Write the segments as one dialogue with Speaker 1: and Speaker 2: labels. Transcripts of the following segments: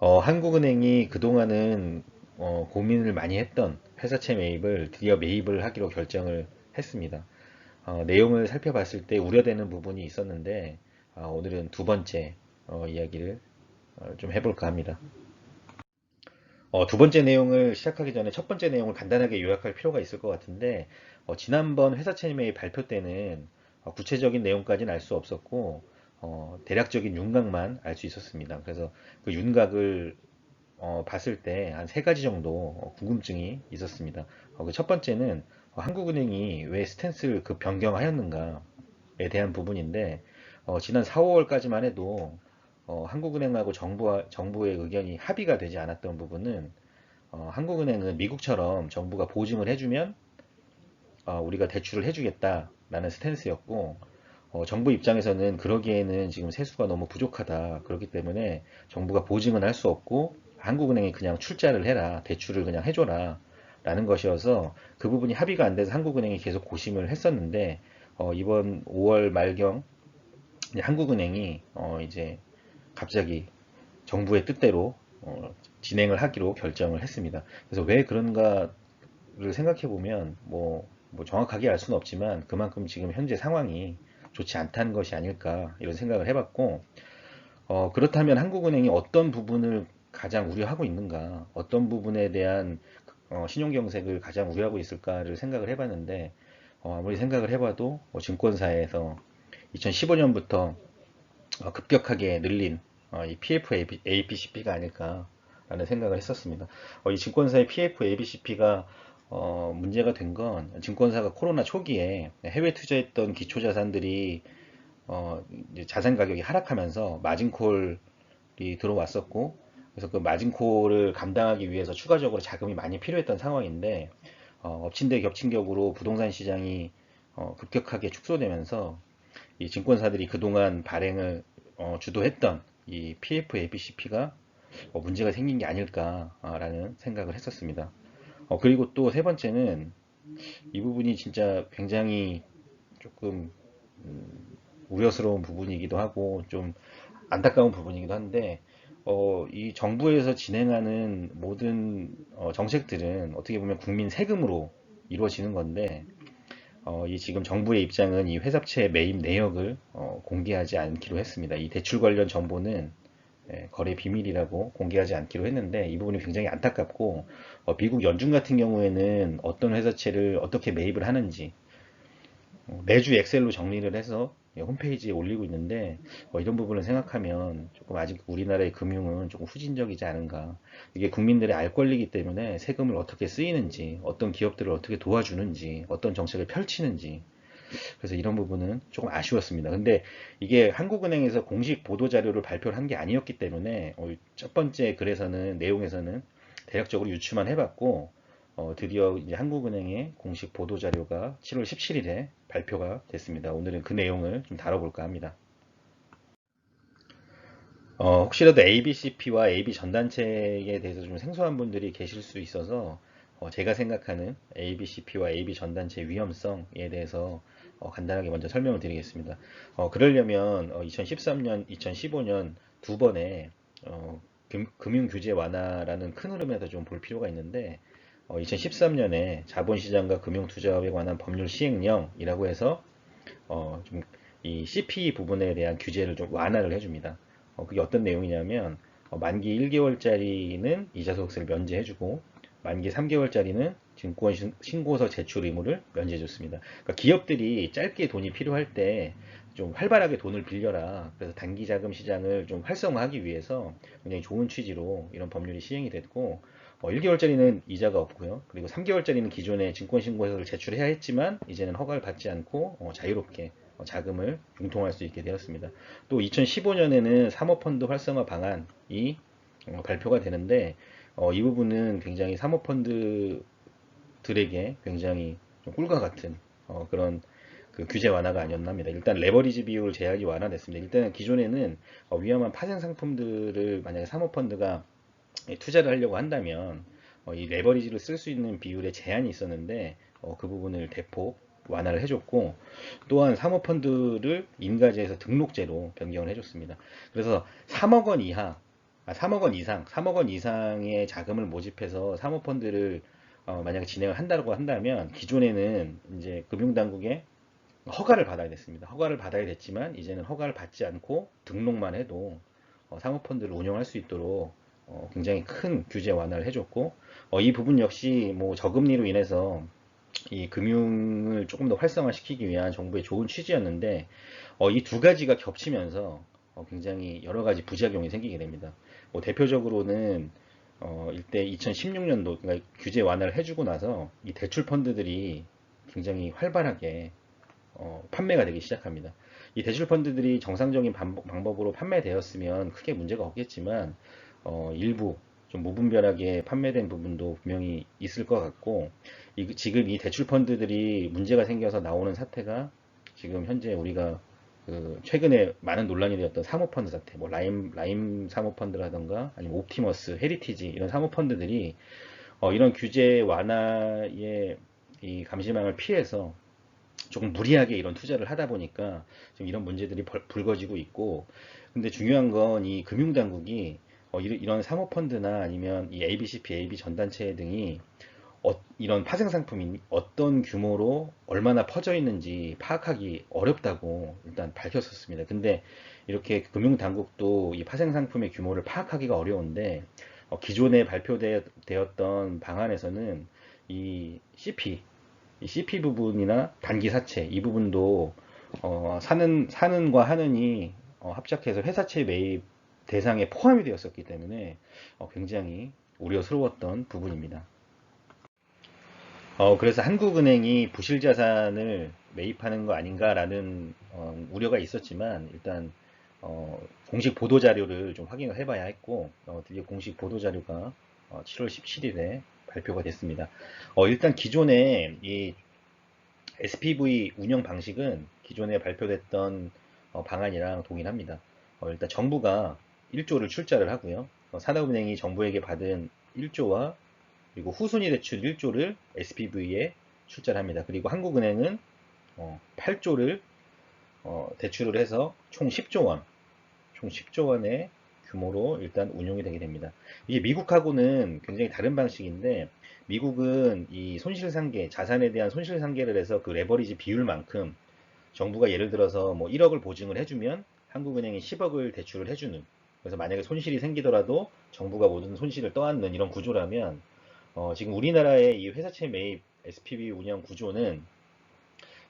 Speaker 1: 한국은행이 그동안은 고민을 많이 했던 회사채 매입을 드디어 매입을 하기로 결정을 했습니다. 내용을 살펴봤을 때 우려되는 부분이 있었는데 오늘은 두 번째 이야기를 좀 해볼까 합니다. 두 번째 내용을 시작하기 전에 첫 번째 내용을 간단하게 요약할 필요가 있을 것 같은데 지난번 회사채 매입 발표 때는 구체적인 내용까지는 알 수 없었고 대략적인 윤곽만 알 수 있었습니다. 그래서 그 윤곽을 봤을 때 한 세 가지 정도 궁금증이 있었습니다. 그 첫 번째는 한국은행이 왜 스탠스를 그 변경하였는가에 대한 부분인데 지난 4, 5월까지만 해도 한국은행하고 정부의 의견이 합의가 되지 않았던 부분은 한국은행은 미국처럼 정부가 보증을 해주면 우리가 대출을 해주겠다라는 스탠스였고 정부 입장에서는 그러기에는 지금 세수가 너무 부족하다. 그렇기 때문에 정부가 보증은 할 수 없고 한국은행이 그냥 출자를 해라. 대출을 그냥 해줘라. 라는 것이어서 그 부분이 합의가 안 돼서 한국은행이 계속 고심을 했었는데 이번 5월 말경 한국은행이 이제 갑자기 정부의 뜻대로 진행을 하기로 결정을 했습니다. 그래서 왜 그런가를 생각해 보면 뭐 정확하게 알 수는 없지만 그만큼 지금 현재 상황이 좋지 않다는 것이 아닐까 이런 생각을 해봤고 그렇다면 한국은행이 어떤 부분을 가장 우려하고 있는가 어떤 부분에 대한 신용경색을 가장 우려하고 있을까를 생각을 해봤는데 아무리 생각을 해봐도 증권사에서 2015년부터 급격하게 늘린 이 PF ABCP가 아닐까라는 생각을 했었습니다. 이 증권사의 PF ABCP가 문제가 된 건 증권사가 코로나 초기에 해외 투자했던 기초자산들이 이제 자산 가격이 하락하면서 마진콜이 들어왔었고 그래서 그 마진콜을 감당하기 위해서 추가적으로 자금이 많이 필요했던 상황인데 엎친 데 겹친 격으로 부동산 시장이 급격하게 축소되면서 이 증권사들이 그동안 발행을 주도했던 이 PF ABCP가 문제가 생긴 게 아닐까라는 생각을 했었습니다. 그리고 또 세 번째는 이 부분이 진짜 굉장히 조금 우려스러운 부분이기도 하고 좀 안타까운 부분이기도 한데 이 정부에서 진행하는 모든 정책들은 어떻게 보면 국민 세금으로 이루어지는 건데 이 지금 정부의 입장은 이 회사채 매입 내역을 공개하지 않기로 했습니다. 이 대출 관련 정보는 거래 비밀이라고 공개하지 않기로 했는데 이 부분이 굉장히 안타깝고 미국 연준 같은 경우에는 어떤 회사채를 어떻게 매입을 하는지 매주 엑셀로 정리를 해서 홈페이지에 올리고 있는데 이런 부분을 생각하면 조금 아직 우리나라의 금융은 조금 후진적이지 않은가. 이게 국민들의 알 권리이기 때문에 세금을 어떻게 쓰이는지, 어떤 기업들을 어떻게 도와주는지, 어떤 정책을 펼치는지. 그래서 이런 부분은 조금 아쉬웠습니다. 근데 이게 한국은행에서 공식 보도 자료를 발표를 한 게 아니었기 때문에 첫 번째 글에서는 내용에서는 대략적으로 유추만 해봤고 드디어 이제 한국은행의 공식 보도 자료가 7월 17일에 발표가 됐습니다. 오늘은 그 내용을 좀 다뤄볼까 합니다. 혹시라도 ABCP와 AB 전단체에 대해서 좀 생소한 분들이 계실 수 있어서 제가 생각하는 ABCP와 AB 전단체의 위험성에 대해서 간단하게 먼저 설명을 드리겠습니다. 그러려면 2013년, 2015년 두 번의 금융규제 완화라는 큰 흐름에서 좀 볼 필요가 있는데 2013년에 자본시장과 금융투자업에 관한 법률 시행령이라고 해서 좀 이 CP 부분에 대한 규제를 좀 완화를 해줍니다. 그게 어떤 내용이냐면 만기 1개월짜리는 이자 소득세를 면제해주고 만기 3개월짜리는 증권 신고서 제출 의무를 면제해줬습니다. 그러니까 기업들이 짧게 돈이 필요할 때 좀 활발하게 돈을 빌려라. 그래서 단기 자금 시장을 좀 활성화하기 위해서 굉장히 좋은 취지로 이런 법률이 시행이 됐고 1개월짜리는 이자가 없고요. 그리고 3개월짜리는 기존에 증권 신고서를 제출해야 했지만 이제는 허가를 받지 않고 자유롭게 자금을 융통할 수 있게 되었습니다. 또 2015년에는 사모펀드 활성화 방안이 발표가 되는데 이 부분은 굉장히 사모펀드들에게 굉장히 좀 꿀과 같은 그런 그 규제 완화가 아니었나 합니다. 일단 레버리지 비율 제약이 완화됐습니다. 일단 기존에는 위험한 파생 상품들을 만약에 사모펀드가 투자를 하려고 한다면 이 레버리지를 쓸 수 있는 비율에 제한이 있었는데 그 부분을 대폭 완화를 해줬고 또한 사모펀드를 인가제에서 등록제로 변경을 해줬습니다. 그래서 3억 원 이하 3억 원 이상, 3억 원 이상의 자금을 모집해서 사모펀드를 만약에 진행을 한다고 한다면 기존에는 이제 금융당국에 허가를 받아야 됐습니다. 허가를 받아야 됐지만 이제는 허가를 받지 않고 등록만 해도 사모펀드를 운영할 수 있도록 굉장히 큰 규제 완화를 해줬고 이 부분 역시 뭐 저금리로 인해서 이 금융을 조금 더 활성화시키기 위한 정부의 좋은 취지였는데 이 두 가지가 겹치면서 굉장히 여러 가지 부작용이 생기게 됩니다. 뭐 대표적으로는 이때 2016년도 그러니까 규제 완화를 해주고 나서 이 대출 펀드들이 굉장히 활발하게 판매가 되기 시작합니다. 이 대출 펀드들이 정상적인 방법으로 판매되었으면 크게 문제가 없겠지만 일부 좀 무분별하게 판매된 부분도 분명히 있을 것 같고 지금 이 대출 펀드들이 문제가 생겨서 나오는 사태가 지금 현재 우리가 그 최근에 많은 논란이 되었던 사모펀드 사태, 뭐 라임 사모펀드라던가 아니면 옵티머스, 헤리티지 이런 사모펀드들이 이런 규제 완화의 이 감시망을 피해서 조금 무리하게 이런 투자를 하다 보니까 지금 이런 문제들이 불거지고 있고 근데 중요한 건 이 금융당국이 이런 사모펀드나 아니면 이 ABCP, AB 전단체 등이 이런 파생 상품이 어떤 규모로 얼마나 퍼져 있는지 파악하기 어렵다고 일단 밝혔었습니다. 근데 이렇게 금융당국도 이 파생 상품의 규모를 파악하기가 어려운데 기존에 발표되었던 방안에서는 이 CP, 이 CP 부분이나 단기 사채 이 부분도 사는과 하는이 합작해서 회사채 매입 대상에 포함이 되었었기 때문에 굉장히 우려스러웠던 부분입니다. 그래서 한국은행이 부실자산을 매입하는 거 아닌가라는 우려가 있었지만 일단 공식 보도 자료를 좀 확인을 해봐야 했고 드디어 공식 보도 자료가 7월 17일에 발표가 됐습니다. 일단 기존에 이 SPV 운영 방식은 기존에 발표됐던 방안이랑 동일합니다. 일단 정부가 1조를 출자를 하고요. 산업은행이 정부에게 받은 1조와 그리고 후순위 대출 1조를 SPV에 출자를 합니다. 그리고 한국은행은 8조를 대출을 해서 총 10조 원, 총 10조 원의 규모로 일단 운용이 되게 됩니다. 이게 미국하고는 굉장히 다른 방식인데 미국은 이 손실상계, 자산에 대한 손실상계를 해서 그 레버리지 비율만큼 정부가 예를 들어서 뭐 1억을 보증을 해주면 한국은행이 10억을 대출을 해주는 그래서 만약에 손실이 생기더라도 정부가 모든 손실을 떠안는 이런 구조라면 지금 우리나라의 이 회사채 매입 SPV 운영 구조는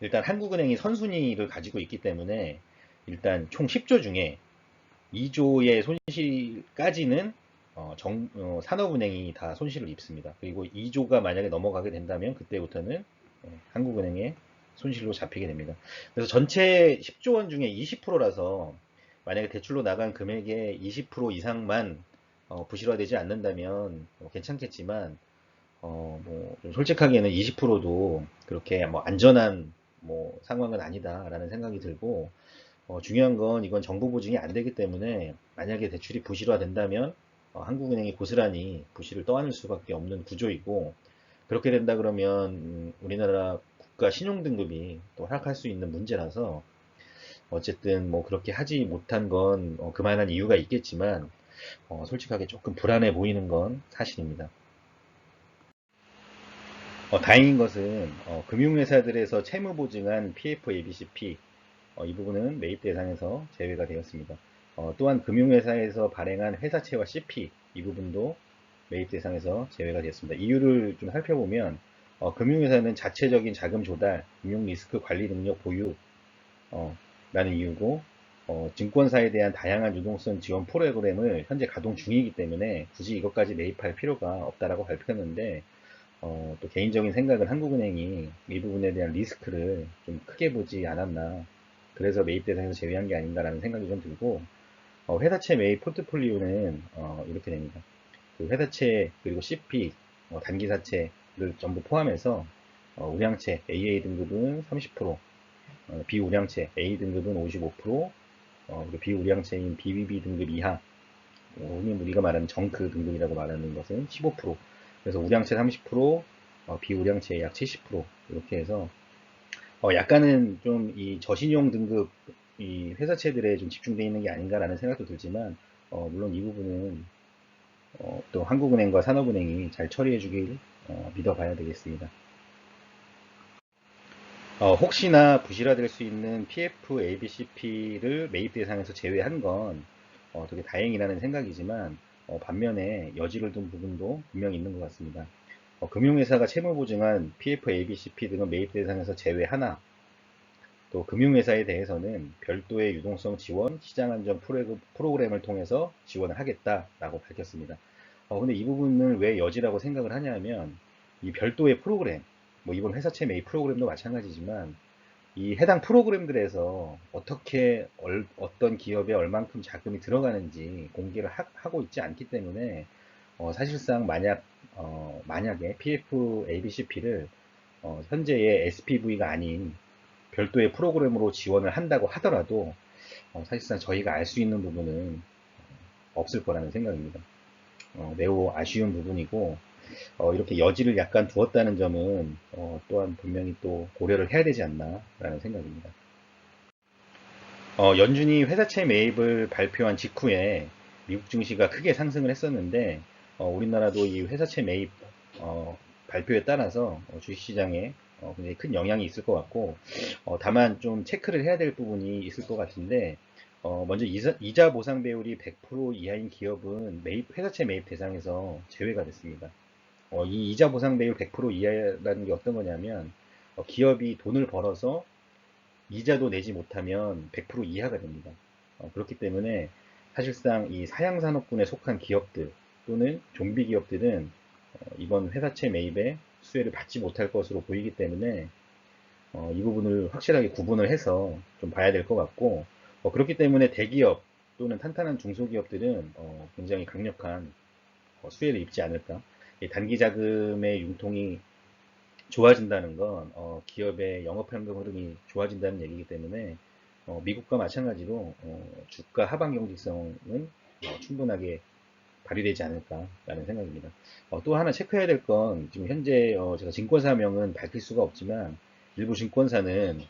Speaker 1: 일단 한국은행이 선순위를 가지고 있기 때문에 일단 총 10조 중에 2조의 손실까지는 산업은행이 다 손실을 입습니다. 그리고 2조가 만약에 넘어가게 된다면 그때부터는 한국은행의 손실로 잡히게 됩니다. 그래서 전체 10조 원 중에 20%라서 만약에 대출로 나간 금액의 20% 이상만 부실화되지 않는다면 괜찮겠지만 뭐좀 솔직하게는 20%도 그렇게 뭐 안전한 뭐 상황은 아니다라는 생각이 들고 중요한 건 이건 정부 보증이 안 되기 때문에 만약에 대출이 부실화된다면 한국은행이 고스란히 부실을 떠안을 수밖에 없는 구조이고 그렇게 된다 그러면 우리나라 국가 신용등급이 또 하락할 수 있는 문제라서 어쨌든 뭐 그렇게 하지 못한 건 그만한 이유가 있겠지만 솔직하게 조금 불안해 보이는 건 사실입니다. 다행인 것은 금융회사들에서 채무 보증한 PF, ABCP 이 부분은 매입 대상에서 제외가 되었습니다. 또한 금융회사에서 발행한 회사채와 CP 이 부분도 매입 대상에서 제외가 되었습니다. 이유를 좀 살펴보면 금융회사는 자체적인 자금 조달, 금융 리스크 관리 능력 보유 라는 이유고 증권사에 대한 다양한 유동성 지원 프로그램을 현재 가동 중이기 때문에 굳이 이것까지 매입할 필요가 없다라고 발표했는데 또 개인적인 생각은 한국은행이 이 부분에 대한 리스크를 좀 크게 보지 않았나 그래서 매입 대상에서 제외한 게 아닌가라는 생각이 좀 들고 회사채 매입 포트폴리오는 이렇게 됩니다. 그 회사채 그리고 CP 단기사채를 전부 포함해서 우량채 AA 등급은 30%, 비우량채 A 등급은 55%, 그리고 비우량채인 BBB 등급 이하, 흔히 우리가 말하는 정크 등급이라고 말하는 것은 15%. 그래서 우량채 30%, 비우량채 약 70% 이렇게 해서 약간은 좀 이 저신용 등급 이 회사채들에 좀 집중되어 있는 게 아닌가라는 생각도 들지만 물론 이 부분은 또 한국은행과 산업은행이 잘 처리해 주길 믿어봐야 되겠습니다. 혹시나 부실화될 수 있는 PF, ABCP를 매입 대상에서 제외한 건 되게 다행이라는 생각이지만 반면에 여지를 둔 부분도 분명히 있는 것 같습니다. 금융회사가 채무보증한 PF, ABCP 등은 매입 대상에서 제외하나 또 금융회사에 대해서는 별도의 유동성 지원, 시장 안정 프로그램을 통해서 지원을 하겠다라고 밝혔습니다. 근데 이 부분을 왜 여지라고 생각을 하냐면 이 별도의 프로그램, 뭐 이번 회사채 매입 프로그램도 마찬가지지만 이 해당 프로그램들에서 어떻게 어떤 기업에 얼만큼 자금이 들어가는지 공개를 하고 있지 않기 때문에 사실상 만약에 PF, ABCP를 현재의 SPV가 아닌 별도의 프로그램으로 지원을 한다고 하더라도 사실상 저희가 알 수 있는 부분은 없을 거라는 생각입니다. 매우 아쉬운 부분이고 이렇게 여지를 약간 두었다는 점은 또한 분명히 또 고려를 해야 되지 않나라는 생각입니다. 연준이 회사채 매입을 발표한 직후에 미국 증시가 크게 상승을 했었는데 우리나라도 이 회사채 매입 발표에 따라서 주식시장에 굉장히 큰 영향이 있을 것 같고 다만 좀 체크를 해야 될 부분이 있을 것 같은데 먼저 이자 보상 배율이 100% 이하인 기업은 회사채 매입 대상에서 제외가 됐습니다. 이 이자 보상 배율 100% 이하라는 게 어떤 거냐면 기업이 돈을 벌어서 이자도 내지 못하면 100% 이하가 됩니다. 그렇기 때문에 사실상 이 사양산업군에 속한 기업들 또는 좀비 기업들은 이번 회사채 매입에 수혜를 받지 못할 것으로 보이기 때문에 이 부분을 확실하게 구분을 해서 좀 봐야 될 것 같고 그렇기 때문에 대기업 또는 탄탄한 중소기업들은 굉장히 강력한 수혜를 입지 않을까. 단기 자금의 융통이 좋아진다는 건 기업의 영업현금 흐름이 좋아진다는 얘기이기 때문에 미국과 마찬가지로 주가 하방 경직성은 충분하게 발휘되지 않을까라는 생각입니다. 또 하나 체크해야 될 건 지금 현재 제가 증권사명은 밝힐 수가 없지만 일부 증권사는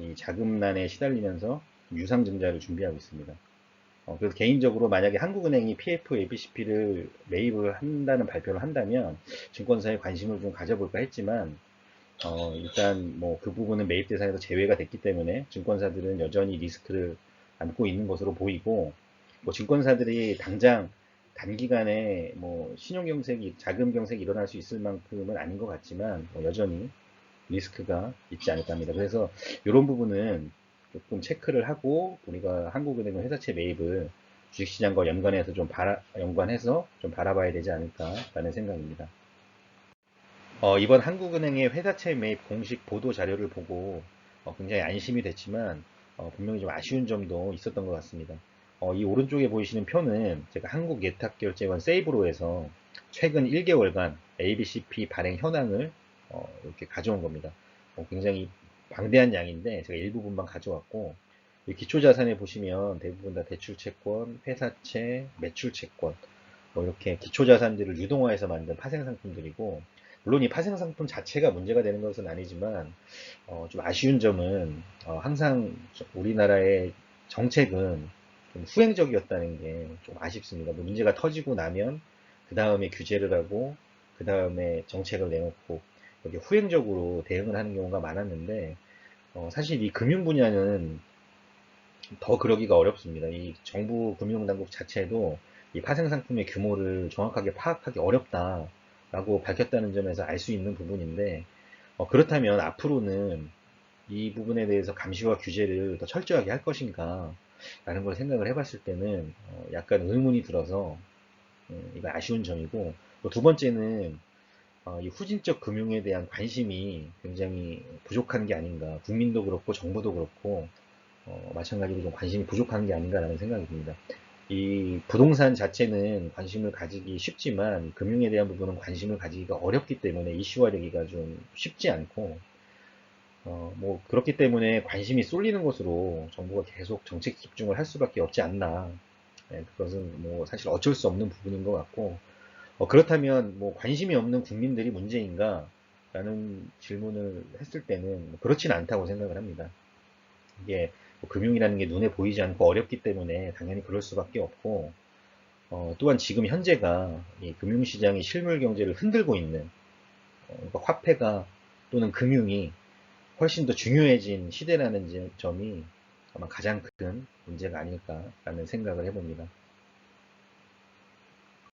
Speaker 1: 이 자금난에 시달리면서 유상증자를 준비하고 있습니다. 그래서 개인적으로 만약에 한국은행이 PF, ABCP를 매입을 한다는 발표를 한다면 증권사에 관심을 좀 가져볼까 했지만 일단 뭐 그 부분은 매입 대상에서 제외가 됐기 때문에 증권사들은 여전히 리스크를 안고 있는 것으로 보이고 뭐 증권사들이 당장 단기간에 뭐 신용경색이 자금 경색이 일어날 수 있을 만큼은 아닌 것 같지만 여전히 리스크가 있지 않을까 합니다. 그래서 이런 부분은 조금 체크를 하고 우리가 한국은행은 회사채 매입을 주식시장과 연관해서 좀 바라봐야 되지 않을까라는 생각입니다. 이번 한국은행의 회사채 매입 공식 보도 자료를 보고 굉장히 안심이 됐지만 분명히 좀 아쉬운 점도 있었던 것 같습니다. 이 오른쪽에 보이시는 표는 제가 한국예탁결제원 세이브로에서 최근 1개월간 ABCP 발행 현황을 이렇게 가져온 겁니다. 굉장히 방대한 양인데 제가 일부분만 가져왔고 이 기초자산에 보시면 대부분 다 대출채권, 회사채, 매출채권 이렇게 기초자산들을 유동화해서 만든 파생상품들이고 물론 이 파생상품 자체가 문제가 되는 것은 아니지만 좀 아쉬운 점은 항상 우리나라의 정책은 좀 후행적이었다는 게 좀 아쉽습니다. 뭐 문제가 터지고 나면 그 다음에 규제를 하고 그 다음에 정책을 내놓고 이렇게 후행적으로 대응을 하는 경우가 많았는데 사실 이 금융 분야는 더 그러기가 어렵습니다. 이 정부 금융당국 자체도 이 파생상품의 규모를 정확하게 파악하기 어렵다라고 밝혔다는 점에서 알 수 있는 부분인데 그렇다면 앞으로는 이 부분에 대해서 감시와 규제를 더 철저하게 할 것인가 라는 걸 생각을 해봤을 때는 약간 의문이 들어서 이거 아쉬운 점이고 두 번째는 이 후진적 금융에 대한 관심이 굉장히 부족한 게 아닌가 국민도 그렇고 정부도 그렇고 마찬가지로 좀 관심이 부족한 게 아닌가라는 생각이 듭니다. 이 부동산 자체는 관심을 가지기 쉽지만 금융에 대한 부분은 관심을 가지기가 어렵기 때문에 이슈화되기가 좀 쉽지 않고 뭐 그렇기 때문에 관심이 쏠리는 것으로 정부가 계속 정책 집중을 할 수밖에 없지 않나. 그것은 뭐 사실 어쩔 수 없는 부분인 것 같고 그렇다면 뭐 관심이 없는 국민들이 문제인가? 라는 질문을 했을 때는 뭐 그렇지는 않다고 생각을 합니다. 이게 뭐 금융이라는 게 눈에 보이지 않고 어렵기 때문에 당연히 그럴 수밖에 없고 또한 지금 현재가 이 금융시장이 실물 경제를 흔들고 있는 그러니까 화폐가 또는 금융이 훨씬 더 중요해진 시대라는 점이 아마 가장 큰 문제가 아닐까라는 생각을 해봅니다.